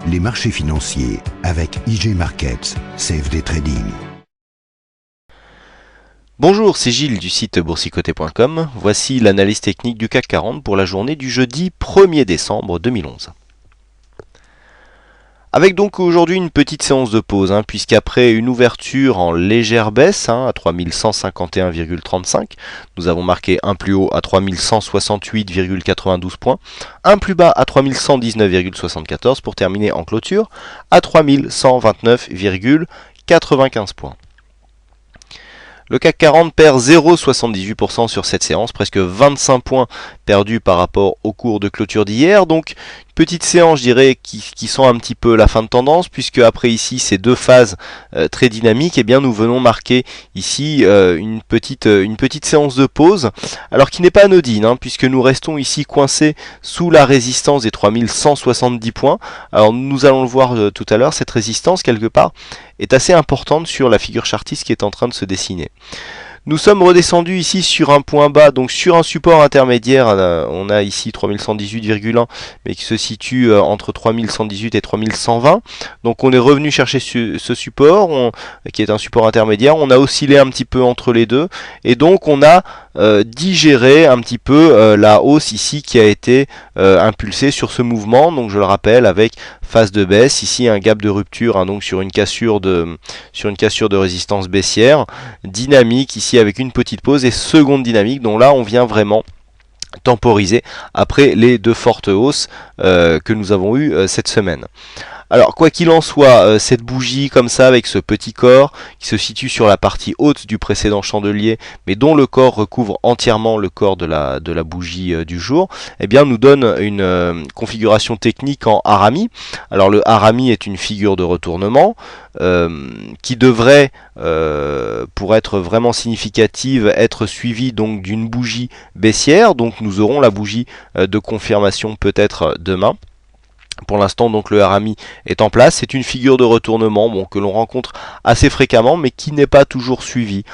les marchés financiers avec IG Markets, CFD Trading. Bonjour, c'est Gilles du site boursicoté.com. Voici l'analyse technique du CAC 40 pour la journée du jeudi 1er décembre 2011. Avec donc aujourd'hui une petite séance de pause, puisqu'après une ouverture en légère baisse à 3151,35, nous avons marqué un plus haut à 3168,92 points, un plus bas à 3119,74 pour terminer en clôture à 3129,95 points. Le CAC 40 perd 0,78% sur cette séance, presque 25 points perdus par rapport au cours de clôture d'hier. Donc petite séance, je dirais, qui sont un petit peu la fin de tendance, puisque après ici ces deux phases très dynamiques, bien nous venons marquer ici une petite séance de pause, alors qui n'est pas anodine, puisque nous restons ici coincés sous la résistance des 3170 points. Alors nous allons le voir tout à l'heure, cette résistance quelque part est assez importante sur la figure chartiste qui est en train de se dessiner. Nous sommes redescendus ici sur un point bas, donc sur un support intermédiaire, on a ici 3118,1, mais qui se situe entre 3118 et 3120. Donc on est revenu chercher ce support, qui est un support intermédiaire, on a oscillé un petit peu entre les deux, et donc on a digéré un petit peu la hausse ici qui a été impulsée sur ce mouvement. Donc je le rappelle, avec phase de baisse, ici un gap de rupture, donc sur une cassure de résistance baissière, dynamique ici avec une petite pause et seconde dynamique, donc là on vient vraiment temporiser après les deux fortes hausses que nous avons eues cette semaine. Alors quoi qu'il en soit, cette bougie comme ça avec ce petit corps qui se situe sur la partie haute du précédent chandelier, mais dont le corps recouvre entièrement le corps de la bougie du jour, nous donne une configuration technique en harami. Alors le harami est une figure de retournement qui devrait, pour être vraiment significative, être suivie donc d'une bougie baissière. Donc nous aurons la bougie de confirmation peut-être demain. Pour l'instant, donc le harami est en place. C'est une figure de retournement que l'on rencontre assez fréquemment, mais qui n'est pas toujours suivie.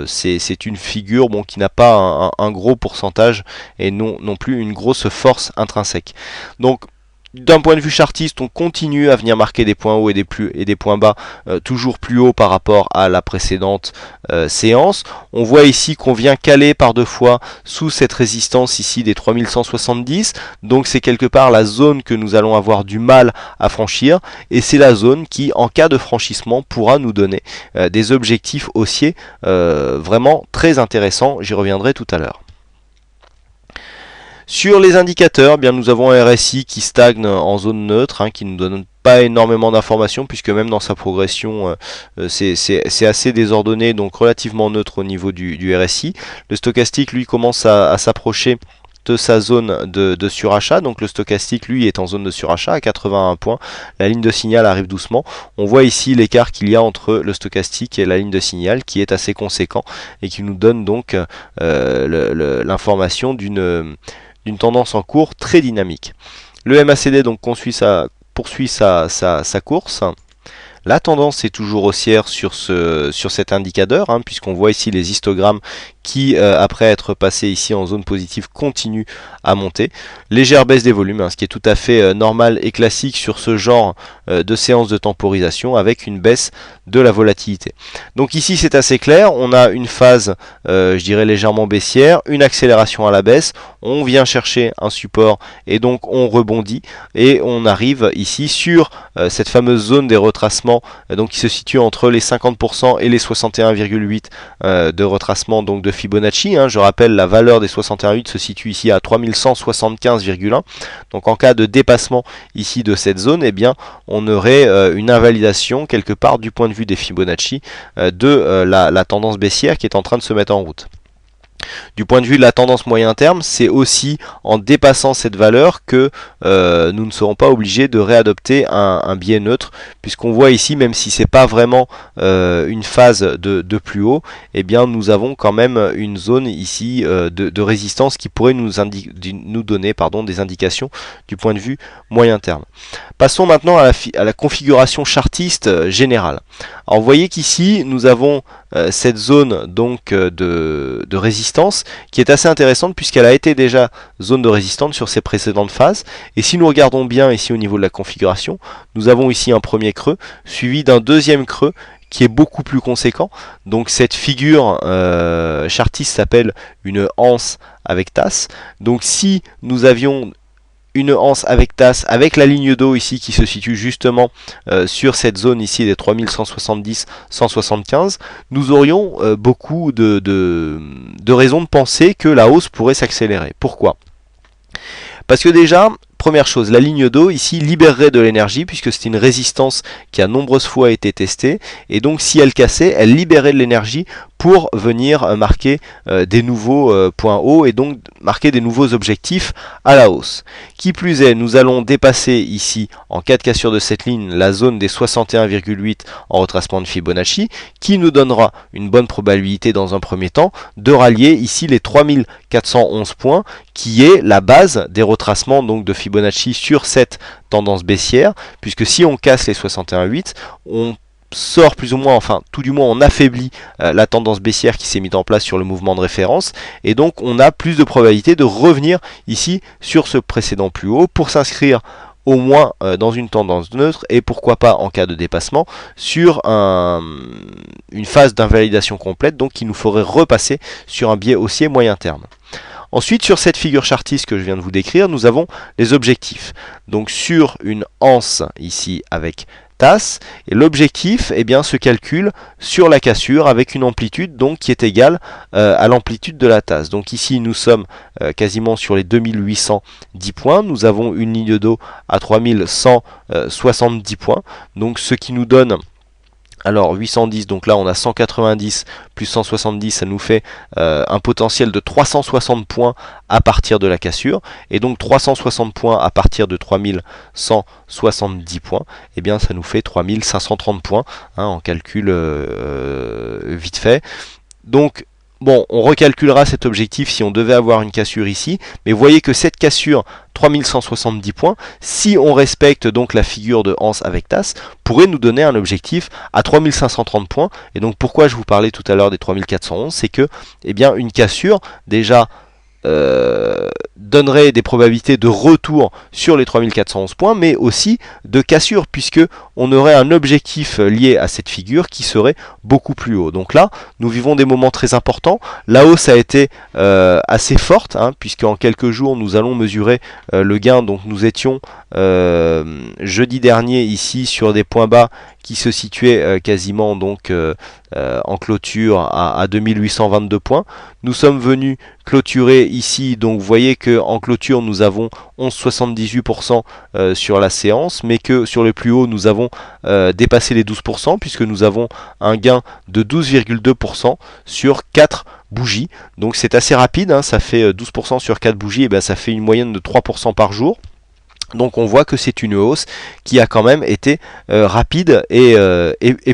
C'est une figure qui n'a pas un gros pourcentage et non plus une grosse force intrinsèque. Donc d'un point de vue chartiste, on continue à venir marquer des points hauts et des points bas toujours plus hauts par rapport à la précédente séance. On voit ici qu'on vient caler par deux fois sous cette résistance ici des 3170. Donc c'est quelque part la zone que nous allons avoir du mal à franchir. Et c'est la zone qui, en cas de franchissement, pourra nous donner des objectifs haussiers vraiment très intéressants. J'y reviendrai tout à l'heure. Sur les indicateurs, nous avons un RSI qui stagne en zone neutre, qui ne nous donne pas énormément d'informations, puisque même dans sa progression, c'est assez désordonné, donc relativement neutre au niveau du RSI. Le stochastique, lui, commence à s'approcher de sa zone de surachat, donc le stochastique lui est en zone de surachat à 81 points, la ligne de signal arrive doucement. On voit ici l'écart qu'il y a entre le stochastique et la ligne de signal qui est assez conséquent et qui nous donne donc l'information d'une tendance en cours très dynamique. Le MACD donc poursuit sa course. La tendance est toujours haussière sur cet indicateur, puisqu'on voit ici les histogrammes qui, après être passés ici en zone positive, continuent à monter. Légère baisse des volumes, ce qui est tout à fait normal et classique sur ce genre de séance de temporisation, avec une baisse de la volatilité. Donc ici c'est assez clair, on a une phase, je dirais légèrement baissière, une accélération à la baisse, on vient chercher un support et donc on rebondit et on arrive ici sur cette fameuse zone des retracements donc qui se situe entre les 50% et les 61,8 de retracement donc de Fibonacci. Je rappelle, la valeur des 61,8 se situe ici à 3175,1. Donc en cas de dépassement ici de cette zone, on aurait une invalidation quelque part du point de vue des Fibonacci de la tendance baissière qui est en train de se mettre en route. Du point de vue de la tendance moyen terme, c'est aussi en dépassant cette valeur que nous ne serons pas obligés de réadopter un biais neutre, puisqu'on voit ici, même si c'est pas vraiment une phase de plus haut, nous avons quand même une zone ici de résistance qui pourrait nous donner des indications du point de vue moyen terme. Passons maintenant à la configuration chartiste générale. Alors vous voyez qu'ici nous avons cette zone donc de résistance qui est assez intéressante puisqu'elle a été déjà zone de résistance sur ces précédentes phases. Et si nous regardons bien ici au niveau de la configuration, nous avons ici un premier creux suivi d'un deuxième creux qui est beaucoup plus conséquent. Donc cette figure chartiste s'appelle une anse avec tasse. Donc si nous avions une anse avec tasse, avec la ligne d'eau ici qui se situe justement sur cette zone ici des 3170-175, nous aurions beaucoup de raisons de penser que la hausse pourrait s'accélérer. Pourquoi ? Parce que déjà, première chose, la ligne d'eau ici libérerait de l'énergie puisque c'est une résistance qui a nombreuses fois été testée et donc si elle cassait, elle libérait de l'énergie pour venir marquer des nouveaux points hauts et donc marquer des nouveaux objectifs à la hausse. Qui plus est, nous allons dépasser ici, en cas de cassure de cette ligne, la zone des 61,8 en retracement de Fibonacci, qui nous donnera une bonne probabilité dans un premier temps de rallier ici les 3411 points, qui est la base des retracements donc de Fibonacci sur cette tendance baissière, puisque si on casse les 61,8, on sort plus ou moins, enfin tout du moins on affaiblit la tendance baissière qui s'est mise en place sur le mouvement de référence et donc on a plus de probabilité de revenir ici sur ce précédent plus haut pour s'inscrire au moins dans une tendance neutre et pourquoi pas en cas de dépassement sur une phase d'invalidation complète donc qui nous ferait repasser sur un biais haussier moyen terme. Ensuite, sur cette figure chartiste que je viens de vous décrire, nous avons les objectifs. Donc sur une anse ici avec tasse, et l'objectif se calcule sur la cassure avec une amplitude donc qui est égale à l'amplitude de la tasse. Donc ici nous sommes quasiment sur les 2810 points, nous avons une ligne d'eau à 3170 points, donc ce qui nous donne alors 810, donc là on a 190 plus 170, ça nous fait un potentiel de 360 points à partir de la cassure, et donc 360 points à partir de 3170 points, et bien ça nous fait 3530 points, en calcul vite fait. Donc bon, on recalculera cet objectif si on devait avoir une cassure ici, mais voyez que cette cassure 3170 points, si on respecte donc la figure de anse avec tasse, pourrait nous donner un objectif à 3530 points. Et donc pourquoi je vous parlais tout à l'heure des 3411, c'est que une cassure déjà donnerait des probabilités de retour sur les 3411 points, mais aussi de cassure, puisque on aurait un objectif lié à cette figure qui serait beaucoup plus haut. Donc là, nous vivons des moments très importants. La hausse a été assez forte, puisque en quelques jours, nous allons mesurer le gain. Donc nous étions jeudi dernier ici sur des points bas qui se situait quasiment donc en clôture à 2822 points. Nous sommes venus clôturer ici, donc vous voyez que en clôture nous avons 11,78% sur la séance, mais que sur le plus haut nous avons dépassé les 12% puisque nous avons un gain de 12,2% sur 4 bougies. Donc c'est assez rapide, ça fait 12% sur 4 bougies, et ça fait une moyenne de 3% par jour. Donc on voit que c'est une hausse qui a quand même été rapide et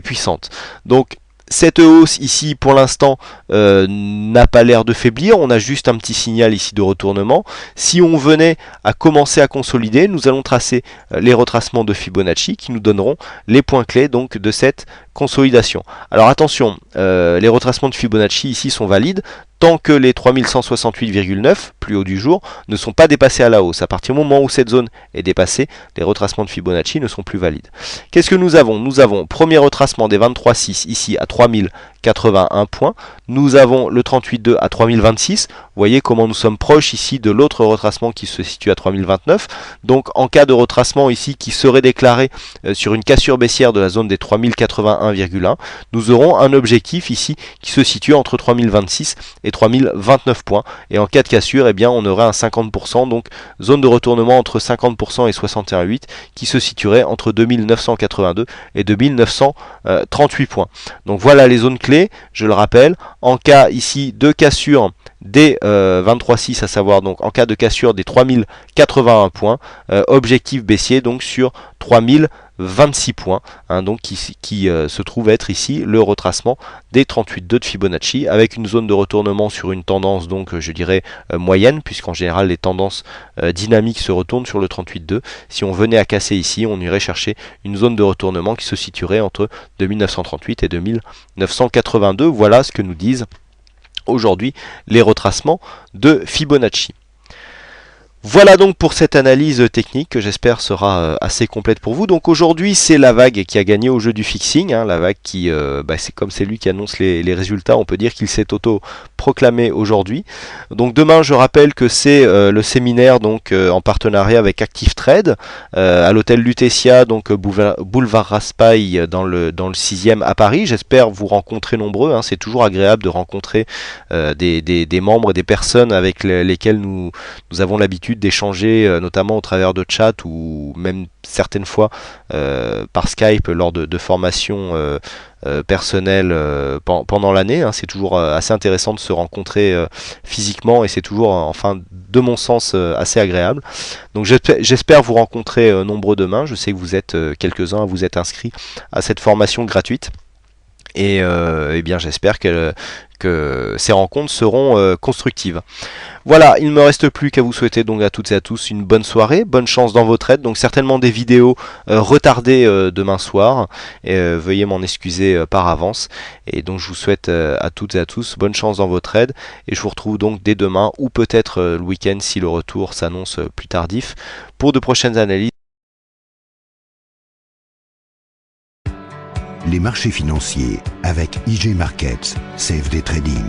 puissante. Donc cette hausse ici pour l'instant n'a pas l'air de faiblir, on a juste un petit signal ici de retournement. Si on venait à commencer à consolider, nous allons tracer les retracements de Fibonacci qui nous donneront les points clés donc de cette consolidation. Alors attention, les retracements de Fibonacci ici sont valides tant que les 3168,9 plus haut du jour ne sont pas dépassés à la hausse. À partir du moment où cette zone est dépassée, les retracements de Fibonacci ne sont plus valides. Qu'est-ce que nous avons ? Nous avons premier retracement des 23,6 ici à 3081 points. Nous avons le 38,2 à 3026. Vous voyez comment nous sommes proches ici de l'autre retracement qui se situe à 3029. Donc en cas de retracement ici qui serait déclaré sur une cassure baissière de la zone des 3081,1, nous aurons un objectif ici qui se situe entre 3026 et 3029 points. Et en cas de cassure, on aurait un 50%, donc zone de retournement entre 50% et 61,8 qui se situerait entre 2982 et 2938 points. Donc voilà les zones clés, je le rappelle. En cas ici de cassure des 23,6, à savoir donc en cas de cassure des 3081 points, objectif baissier donc sur 3029 26 points, hein, donc qui se trouve être ici le retracement des 38,2 de Fibonacci, avec une zone de retournement sur une tendance, donc je dirais moyenne, puisqu'en général les tendances dynamiques se retournent sur le 38,2. Si on venait à casser ici, on irait chercher une zone de retournement qui se situerait entre 2938 et 2982. Voilà ce que nous disent aujourd'hui les retracements de Fibonacci. Voilà donc pour cette analyse technique que j'espère sera assez complète pour vous. Donc aujourd'hui c'est la vague qui a gagné au jeu du fixing, hein, la vague qui, c'est comme c'est lui qui annonce les résultats, on peut dire qu'il s'est auto-proclamé aujourd'hui. Donc demain je rappelle que c'est le séminaire donc en partenariat avec Active Trade à l'hôtel Lutetia, donc boulevard Raspail dans le 6e à Paris. J'espère vous rencontrer nombreux, hein, c'est toujours agréable de rencontrer des membres et des personnes avec lesquelles nous avons l'habitude d'échanger, notamment au travers de chat ou même certaines fois par Skype lors de formations personnelles pendant l'année. Hein. C'est toujours assez intéressant de se rencontrer physiquement et c'est toujours, enfin, de mon sens, assez agréable. Donc j'espère vous rencontrer nombreux demain. Je sais que vous êtes quelques-uns à vous être inscrits à cette formation gratuite. Et bien j'espère que ces rencontres seront constructives. Voilà, il ne me reste plus qu'à vous souhaiter donc à toutes et à tous une bonne soirée, bonne chance dans vos trades, donc certainement des vidéos retardées demain soir, et veuillez m'en excuser par avance, et donc je vous souhaite à toutes et à tous bonne chance dans vos trades, et je vous retrouve donc dès demain, ou peut-être le week-end si le retour s'annonce plus tardif, pour de prochaines analyses. Les marchés financiers avec IG Markets, CFD Trading.